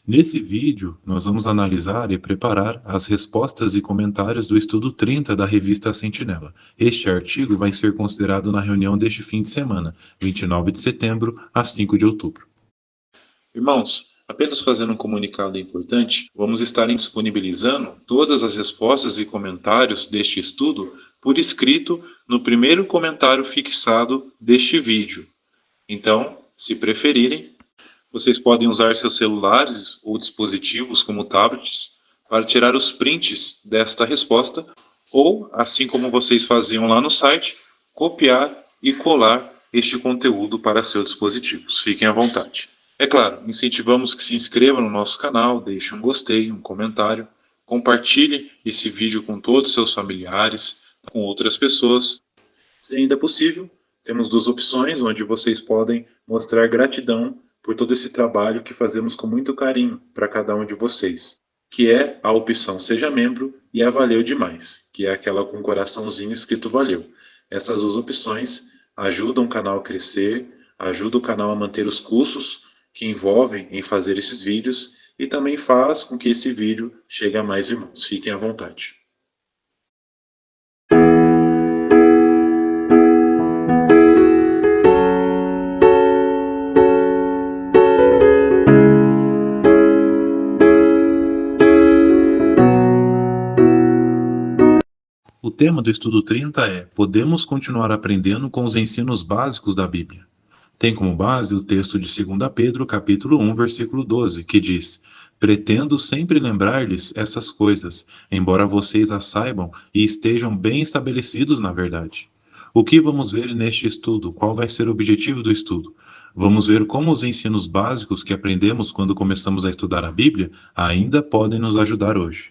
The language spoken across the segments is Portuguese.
Nesse vídeo, nós vamos analisar e preparar as respostas e comentários do estudo 30 da revista Sentinela. Este artigo vai ser considerado na reunião deste fim de semana, 29 de setembro a 5 de outubro. Irmãos, apenas fazendo um comunicado importante, vamos estar disponibilizando todas as respostas e comentários deste estudo por escrito no primeiro comentário fixado deste vídeo. Então, se preferirem, vocês podem usar seus celulares ou dispositivos como tablets para tirar os prints desta resposta ou, assim como vocês faziam lá no site, copiar e colar este conteúdo para seus dispositivos. Fiquem à vontade. É claro, incentivamos que se inscrevam no nosso canal, deixem um gostei, um comentário, compartilhem esse vídeo com todos os seus familiares, com outras pessoas. Se ainda é possível, temos duas opções onde vocês podem mostrar gratidão por todo esse trabalho que fazemos com muito carinho para cada um de vocês, que é a opção Seja Membro e a Valeu Demais, que é aquela com coraçãozinho escrito Valeu. Essas duas opções ajudam o canal a crescer, ajudam o canal a manter os custos que envolvem em fazer esses vídeos e também faz com que esse vídeo chegue a mais irmãos. Fiquem à vontade. O tema do estudo 30 é: podemos continuar aprendendo com os ensinos básicos da Bíblia. Tem como base o texto de 2 Pedro, capítulo 1, versículo 12, que diz: pretendo sempre lembrar-lhes essas coisas, embora vocês as saibam e estejam bem estabelecidos na verdade. O que vamos ver neste estudo? Qual vai ser o objetivo do estudo? Vamos ver como os ensinos básicos que aprendemos quando começamos a estudar a Bíblia ainda podem nos ajudar hoje.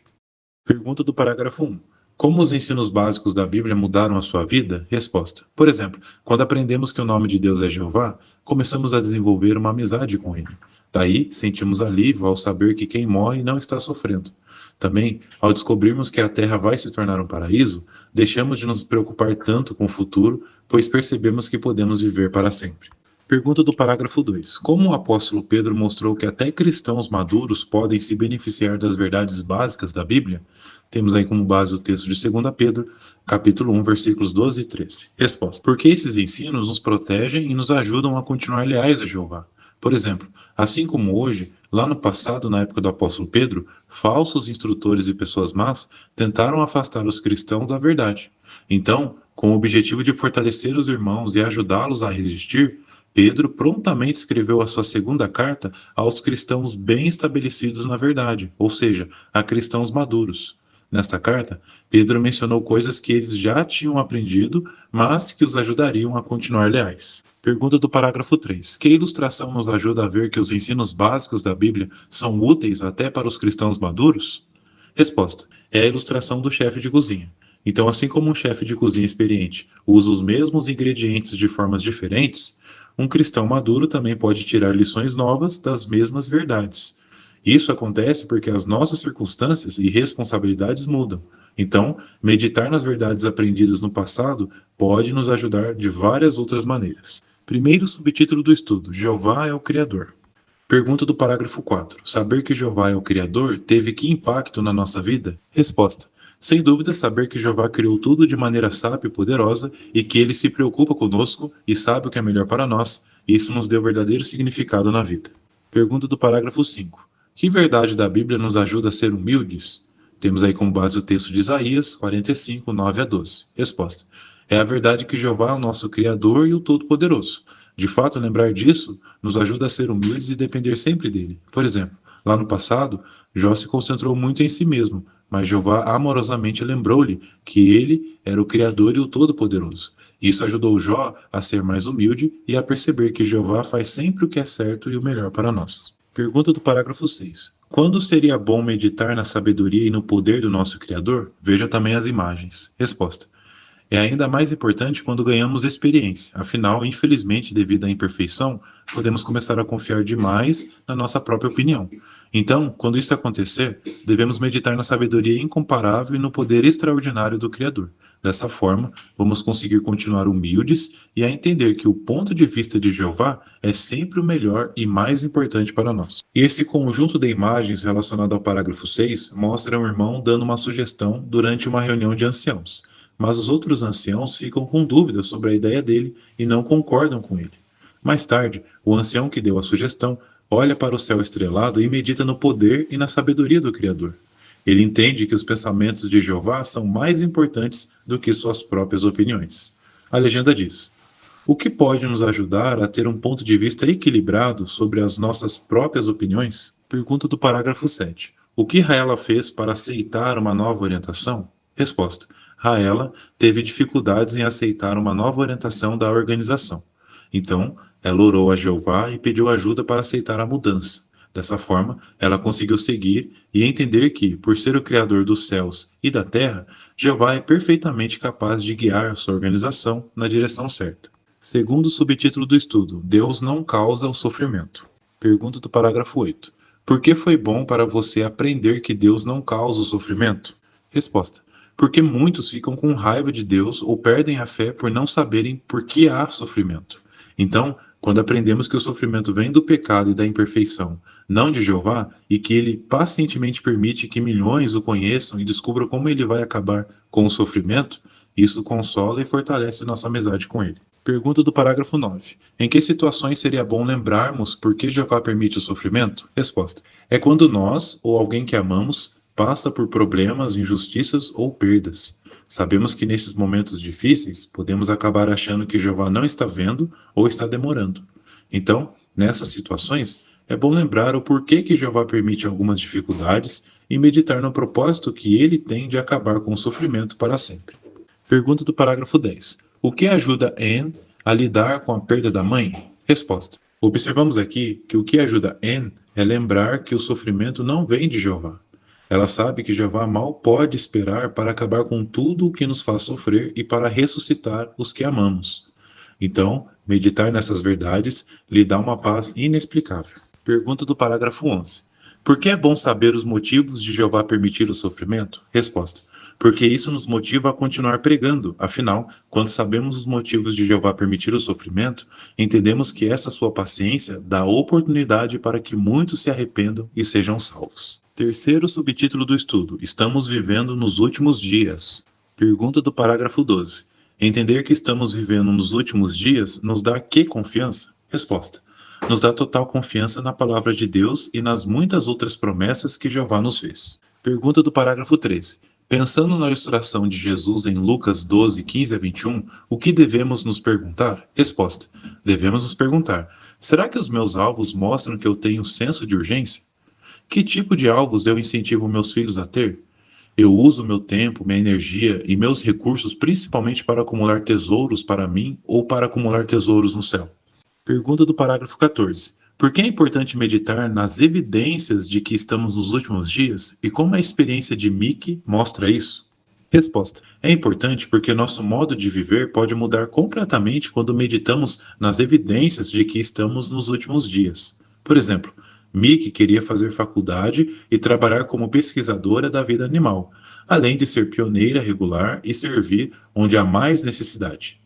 Pergunta do parágrafo 1. Como os ensinos básicos da Bíblia mudaram a sua vida? Resposta. Por exemplo, quando aprendemos que o nome de Deus é Jeová, começamos a desenvolver uma amizade com ele. Daí, sentimos alívio ao saber que quem morre não está sofrendo. Também, ao descobrirmos que a terra vai se tornar um paraíso, deixamos de nos preocupar tanto com o futuro, pois percebemos que podemos viver para sempre. Pergunta do parágrafo 2. Como o apóstolo Pedro mostrou que até cristãos maduros podem se beneficiar das verdades básicas da Bíblia? Temos aí como base o texto de 2 Pedro, capítulo 1, versículos 12 e 13. Resposta. Porque esses ensinos nos protegem e nos ajudam a continuar leais a Jeová. Por exemplo, assim como hoje, lá no passado, na época do apóstolo Pedro, falsos instrutores e pessoas más tentaram afastar os cristãos da verdade. Então, com o objetivo de fortalecer os irmãos e ajudá-los a resistir, Pedro prontamente escreveu a sua segunda carta aos cristãos bem estabelecidos na verdade, ou seja, a cristãos maduros. Nesta carta, Pedro mencionou coisas que eles já tinham aprendido, mas que os ajudariam a continuar leais. Pergunta do parágrafo 3. Que ilustração nos ajuda a ver que os ensinos básicos da Bíblia são úteis até para os cristãos maduros? Resposta. É a ilustração do chefe de cozinha. Então, assim como um chefe de cozinha experiente usa os mesmos ingredientes de formas diferentes, um cristão maduro também pode tirar lições novas das mesmas verdades. Isso acontece porque as nossas circunstâncias e responsabilidades mudam. Então, meditar nas verdades aprendidas no passado pode nos ajudar de várias outras maneiras. Primeiro subtítulo do estudo: Jeová é o Criador. Pergunta do parágrafo 4. Saber que Jeová é o Criador teve que impacto na nossa vida? Resposta. Sem dúvida, saber que Jeová criou tudo de maneira sábia e poderosa e que ele se preocupa conosco e sabe o que é melhor para nós, isso nos deu verdadeiro significado na vida. Pergunta do parágrafo 5. Que verdade da Bíblia nos ajuda a ser humildes? Temos aí como base o texto de Isaías 45, 9 a 12. Resposta. É a verdade que Jeová é o nosso Criador e o Todo-Poderoso. De fato, lembrar disso nos ajuda a ser humildes e depender sempre dele. Por exemplo, lá no passado, Jó se concentrou muito em si mesmo, mas Jeová amorosamente lembrou-lhe que ele era o Criador e o Todo-Poderoso. Isso ajudou Jó a ser mais humilde e a perceber que Jeová faz sempre o que é certo e o melhor para nós. Pergunta do parágrafo 6. Quando seria bom meditar na sabedoria e no poder do nosso Criador? Veja também as imagens. Resposta. É ainda mais importante quando ganhamos experiência. Afinal, infelizmente, devido à imperfeição, podemos começar a confiar demais na nossa própria opinião. Então, quando isso acontecer, devemos meditar na sabedoria incomparável e no poder extraordinário do Criador. Dessa forma, vamos conseguir continuar humildes e a entender que o ponto de vista de Jeová é sempre o melhor e mais importante para nós. E esse conjunto de imagens relacionado ao parágrafo 6 mostra um irmão dando uma sugestão durante uma reunião de anciãos. Mas os outros anciãos ficam com dúvidas sobre a ideia dele e não concordam com ele. Mais tarde, o ancião que deu a sugestão olha para o céu estrelado e medita no poder e na sabedoria do Criador. Ele entende que os pensamentos de Jeová são mais importantes do que suas próprias opiniões. A legenda diz: o que pode nos ajudar a ter um ponto de vista equilibrado sobre as nossas próprias opiniões? Pergunta do parágrafo 7. O que Raela fez para aceitar uma nova orientação? Resposta: Raela teve dificuldades em aceitar uma nova orientação da organização. Então, ela orou a Jeová e pediu ajuda para aceitar a mudança. Dessa forma, ela conseguiu seguir e entender que, por ser o Criador dos céus e da terra, Jeová é perfeitamente capaz de guiar a sua organização na direção certa. Segundo o subtítulo do estudo, Deus não causa o sofrimento. Pergunta do parágrafo 8. Por que foi bom para você aprender que Deus não causa o sofrimento? Resposta: porque muitos ficam com raiva de Deus ou perdem a fé por não saberem por que há sofrimento. Então, quando aprendemos que o sofrimento vem do pecado e da imperfeição, não de Jeová, e que ele pacientemente permite que milhões o conheçam e descubram como ele vai acabar com o sofrimento, isso consola e fortalece nossa amizade com ele. Pergunta do parágrafo 9. Em que situações seria bom lembrarmos por que Jeová permite o sofrimento? Resposta: é quando nós, ou alguém que amamos, passa por problemas, injustiças ou perdas. Sabemos que nesses momentos difíceis, podemos acabar achando que Jeová não está vendo ou está demorando. Então, nessas situações, é bom lembrar o porquê que Jeová permite algumas dificuldades e meditar no propósito que ele tem de acabar com o sofrimento para sempre. Pergunta do parágrafo 10. O que ajuda Anne a lidar com a perda da mãe? Resposta: observamos aqui que o que ajuda Anne é lembrar que o sofrimento não vem de Jeová. Ela sabe que Jeová mal pode esperar para acabar com tudo o que nos faz sofrer e para ressuscitar os que amamos. Então, meditar nessas verdades lhe dá uma paz inexplicável. Pergunta do parágrafo 11. Por que é bom saber os motivos de Jeová permitir o sofrimento? Resposta: porque isso nos motiva a continuar pregando. Afinal, quando sabemos os motivos de Jeová permitir o sofrimento, entendemos que essa sua paciência dá oportunidade para que muitos se arrependam e sejam salvos. Terceiro subtítulo do estudo: Estamos vivendo nos últimos dias. Pergunta do parágrafo 12. Entender que estamos vivendo nos últimos dias nos dá que confiança? Resposta: nos dá total confiança na palavra de Deus e nas muitas outras promessas que Jeová nos fez. Pergunta do parágrafo 13. Pensando na ilustração de Jesus em Lucas 12, 15 a 21, o que devemos nos perguntar? Resposta: devemos nos perguntar: será que os meus alvos mostram que eu tenho senso de urgência? Que tipo de alvos eu incentivo meus filhos a ter? Eu uso meu tempo, minha energia e meus recursos principalmente para acumular tesouros para mim ou para acumular tesouros no céu? Pergunta do parágrafo 14. Por que é importante meditar nas evidências de que estamos nos últimos dias e como a experiência de Mickey mostra isso? Resposta: é importante porque nosso modo de viver pode mudar completamente quando meditamos nas evidências de que estamos nos últimos dias. Por exemplo, Mickey queria fazer faculdade e trabalhar como pesquisadora da vida animal, além de ser pioneira regular e servir onde há mais necessidade.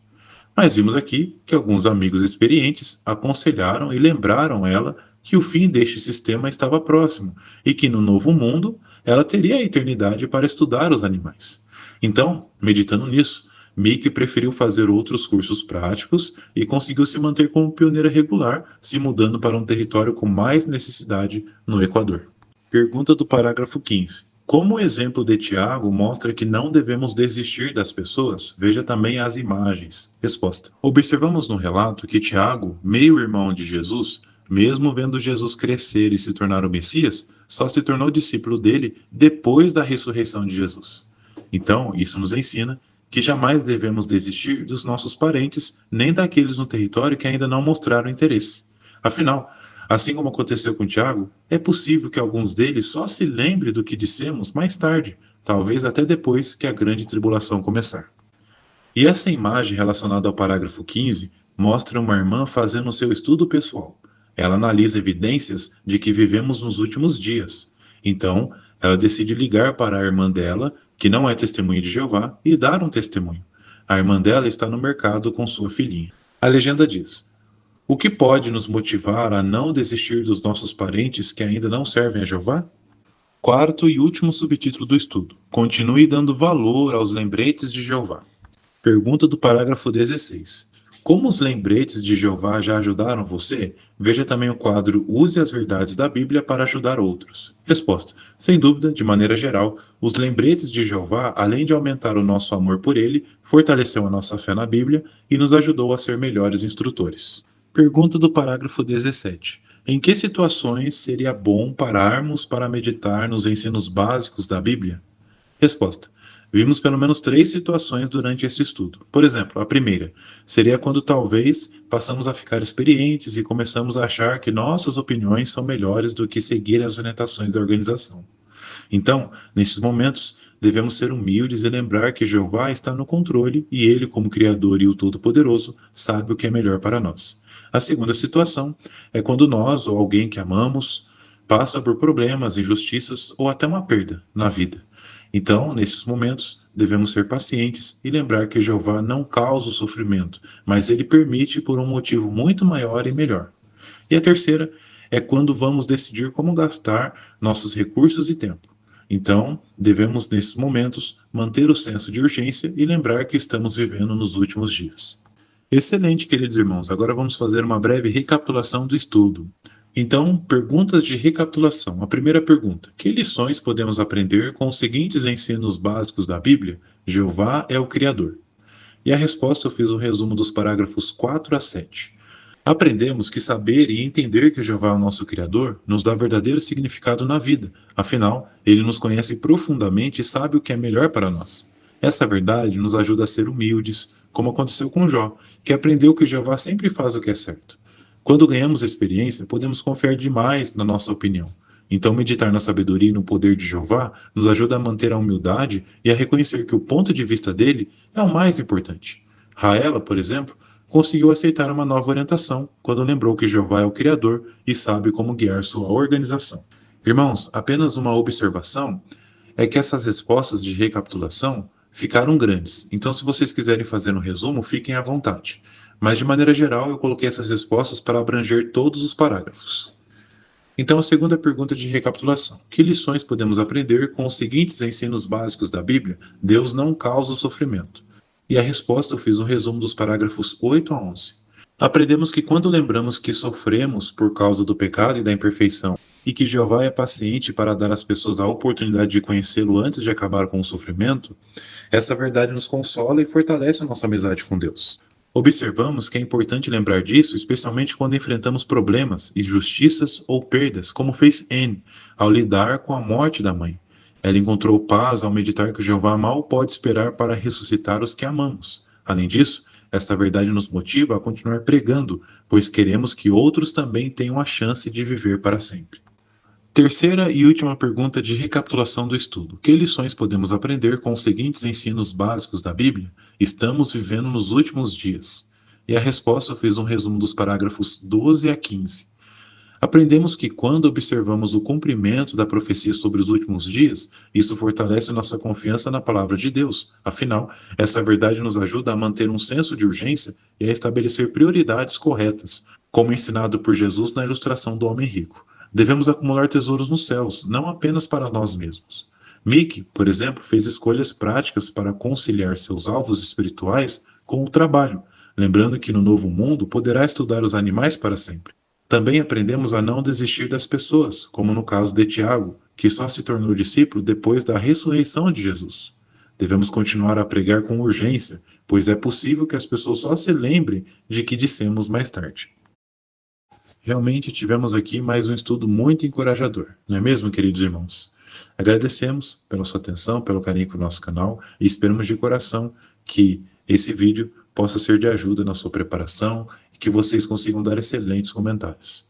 Mas vimos aqui que alguns amigos experientes aconselharam e lembraram ela que o fim deste sistema estava próximo e que no novo mundo ela teria a eternidade para estudar os animais. Então, meditando nisso, Mickey preferiu fazer outros cursos práticos e conseguiu se manter como pioneira regular, se mudando para um território com mais necessidade no Equador. Pergunta do parágrafo 15. Como o exemplo de Tiago mostra que não devemos desistir das pessoas, veja também as imagens. Resposta: observamos no relato que Tiago, meio-irmão de Jesus, mesmo vendo Jesus crescer e se tornar o Messias, só se tornou discípulo dele depois da ressurreição de Jesus. Então, isso nos ensina que jamais devemos desistir dos nossos parentes, nem daqueles no território que ainda não mostraram interesse. Afinal, assim como aconteceu com Tiago, é possível que alguns deles só se lembrem do que dissemos mais tarde, talvez até depois que a grande tribulação começar. E essa imagem relacionada ao parágrafo 15 mostra uma irmã fazendo o seu estudo pessoal. Ela analisa evidências de que vivemos nos últimos dias. Então, ela decide ligar para a irmã dela, que não é testemunha de Jeová, e dar um testemunho. A irmã dela está no mercado com sua filhinha. A legenda diz: o que pode nos motivar a não desistir dos nossos parentes que ainda não servem a Jeová? Quarto e último subtítulo do estudo: continue dando valor aos lembretes de Jeová. Pergunta do parágrafo 16. Como os lembretes de Jeová já ajudaram você? Veja também o quadro Use as verdades da Bíblia para ajudar outros. Resposta: sem dúvida, de maneira geral, os lembretes de Jeová, além de aumentar o nosso amor por ele, fortaleceu a nossa fé na Bíblia e nos ajudou a ser melhores instrutores. Pergunta do parágrafo 17. Em que situações seria bom pararmos para meditar nos ensinos básicos da Bíblia? Resposta: vimos pelo menos 3 situações durante esse estudo. Por exemplo, a primeira seria quando talvez passamos a ficar experientes e começamos a achar que nossas opiniões são melhores do que seguir as orientações da organização. Então, nesses momentos, devemos ser humildes e lembrar que Jeová está no controle e ele, como Criador e o Todo-Poderoso, sabe o que é melhor para nós. A segunda situação é quando nós ou alguém que amamos passa por problemas, injustiças ou até uma perda na vida. Então, nesses momentos, devemos ser pacientes e lembrar que Jeová não causa o sofrimento, mas ele permite por um motivo muito maior e melhor. E a terceira é quando vamos decidir como gastar nossos recursos e tempo. Então, devemos, nesses momentos, manter o senso de urgência e lembrar que estamos vivendo nos últimos dias. Excelente, queridos irmãos. Agora vamos fazer uma breve recapitulação do estudo. Então, perguntas de recapitulação. A primeira pergunta: que lições podemos aprender com os seguintes ensinos básicos da Bíblia? Jeová é o Criador. E a resposta eu fiz um resumo dos parágrafos 4 a 7. Aprendemos que saber e entender que Jeová é o nosso Criador nos dá verdadeiro significado na vida. Afinal, ele nos conhece profundamente e sabe o que é melhor para nós. Essa verdade nos ajuda a ser humildes, como aconteceu com Jó, que aprendeu que Jeová sempre faz o que é certo. Quando ganhamos experiência, podemos confiar demais na nossa opinião. Então, meditar na sabedoria e no poder de Jeová nos ajuda a manter a humildade e a reconhecer que o ponto de vista dele é o mais importante. Raela, por exemplo, conseguiu aceitar uma nova orientação quando lembrou que Jeová é o Criador e sabe como guiar sua organização. Irmãos, apenas uma observação é que essas respostas de recapitulação ficaram grandes. Então, se vocês quiserem fazer um resumo, fiquem à vontade. Mas, de maneira geral, eu coloquei essas respostas para abranger todos os parágrafos. Então, a segunda pergunta de recapitulação: que lições podemos aprender com os seguintes ensinos básicos da Bíblia? Deus não causa o sofrimento. E a resposta eu fiz um resumo dos parágrafos 8 a 11. Aprendemos que quando lembramos que sofremos por causa do pecado e da imperfeição, e que Jeová é paciente para dar às pessoas a oportunidade de conhecê-lo antes de acabar com o sofrimento, essa verdade nos consola e fortalece a nossa amizade com Deus. Observamos que é importante lembrar disso, especialmente quando enfrentamos problemas, injustiças ou perdas, como fez Anne ao lidar com a morte da mãe. Ela encontrou paz ao meditar que Jeová mal pode esperar para ressuscitar os que amamos. Além disso, esta verdade nos motiva a continuar pregando, pois queremos que outros também tenham a chance de viver para sempre. Terceira e última pergunta de recapitulação do estudo: que lições podemos aprender com os seguintes ensinos básicos da Bíblia? Estamos vivendo nos últimos dias. E a resposta eu fiz um resumo dos parágrafos 12 a 15. Aprendemos que quando observamos o cumprimento da profecia sobre os últimos dias, isso fortalece nossa confiança na palavra de Deus. Afinal, essa verdade nos ajuda a manter um senso de urgência e a estabelecer prioridades corretas, como ensinado por Jesus na ilustração do homem rico. Devemos acumular tesouros nos céus, não apenas para nós mesmos. Mickey, por exemplo, fez escolhas práticas para conciliar seus alvos espirituais com o trabalho, lembrando que no novo mundo poderá estudar os animais para sempre. Também aprendemos a não desistir das pessoas, como no caso de Tiago, que só se tornou discípulo depois da ressurreição de Jesus. Devemos continuar a pregar com urgência, pois é possível que as pessoas só se lembrem de que dissemos mais tarde. Realmente tivemos aqui mais um estudo muito encorajador, não é mesmo, queridos irmãos? Agradecemos pela sua atenção, pelo carinho com o nosso canal e esperamos de coração que esse vídeo possa ser de ajuda na sua preparação e que vocês consigam dar excelentes comentários.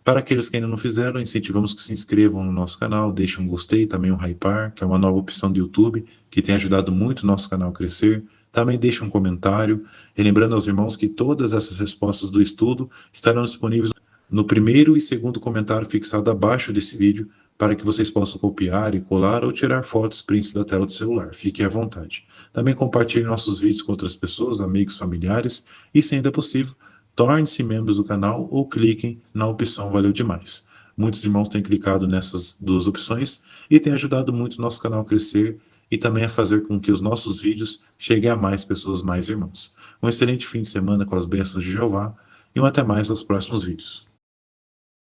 Para aqueles que ainda não fizeram, incentivamos que se inscrevam no nosso canal, deixem um gostei, também um hypar, que é uma nova opção do YouTube, que tem ajudado muito o nosso canal a crescer. Também deixe um comentário, e lembrando aos irmãos que todas essas respostas do estudo estarão disponíveis no primeiro e segundo comentário fixado abaixo desse vídeo, para que vocês possam copiar e colar ou tirar fotos, prints da tela do celular. Fiquem à vontade. Também compartilhe nossos vídeos com outras pessoas, amigos, familiares, e se ainda possível, torne-se membros do canal ou cliquem na opção Valeu Demais. Muitos irmãos têm clicado nessas duas opções e têm ajudado muito o nosso canal a crescer e também a fazer com que os nossos vídeos cheguem a mais pessoas, mais irmãos. Um excelente fim de semana com as bênçãos de Jeová e um até mais aos próximos vídeos.